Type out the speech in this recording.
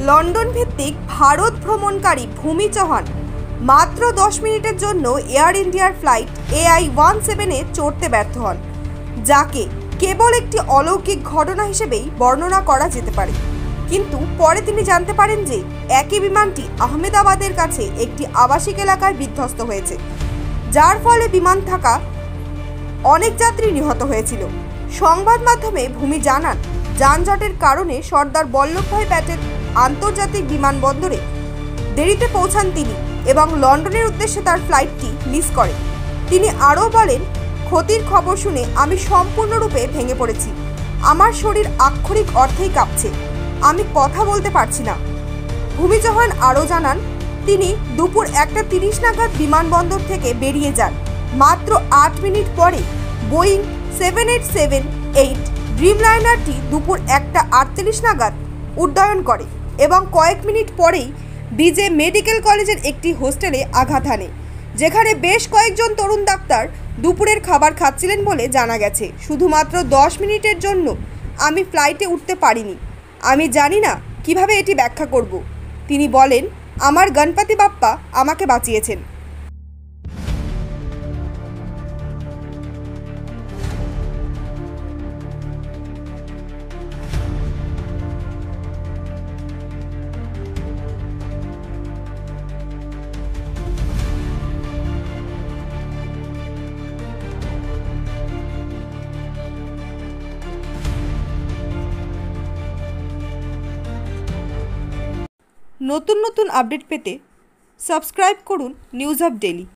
London ভিত্তিক ভারত ভ্রমণকারী ভূমি চৌহান মাত্র 10 মিনিটের জন্য এয়ার ইন্ডিয়ার ফ্লাইট AI-17 চড়তে ব্যর্থ হন, যাকে কেবল একটি অলৌকিক ঘটনা হিসেবেই বর্ণনা করা যেতে পারে। কিন্তু পরে তিনি জানতে পারেন যে একই বিমানটি আহমেদাবাদের কাছে একটি আবাসিক এলাকায় বিধ্বস্ত হয়েছে, যার ফলে বিমান থাকা অনেক যাত্রী নিহত হয়েছিল। সংবাদ মাধ্যমে ভূমি জানান, যানজটের কারণে সর্দার বল্লভভাই প্যাটেল আন্তর্জাতিক বিমানবন্দরে দেরিতে পৌঁছান তিনি এবং লন্ডনের উদ্দেশ্যে তার ফ্লাইটটি মিস করেন। তিনি আরও বলেন, ক্ষতির খবর শুনে আমি সম্পূর্ণরূপে ভেঙে পড়েছি। আমার শরীর আক্ষরিক অর্থেই কাঁপছে, আমি কথা বলতে পারছি না। ভূমি চৌহান আরও জানান, তিনি দুপুর 1:30 নাগাদ বিমানবন্দর থেকে বেরিয়ে যান। মাত্র 8 মিনিট পরে বোয়িং 7878 ড্রিমলাইনারটি দুপুর 1:38 নাগাদ উড্ডয়ন করে এবং কয়েক মিনিট পরেই বিজে মেডিকেল কলেজের একটি হোস্টেলে আঘাত হানে, যেখানে বেশ কয়েকজন তরুণ ডাক্তার দুপুরের খাবার খাচ্ছিলেন বলে জানা গেছে। শুধুমাত্র 10 মিনিটের জন্য আমি ফ্লাইটে উঠতে পারিনি। আমি জানি না কিভাবে এটি ব্যাখ্যা করব। তিনি বলেন, আমার গণপতি বাপ্পা আমাকে বাঁচিয়েছেন। নতুন নতুন আপডেট পেতে সাবস্ক্রাইব করুন নিউজ আপ ডেইলি।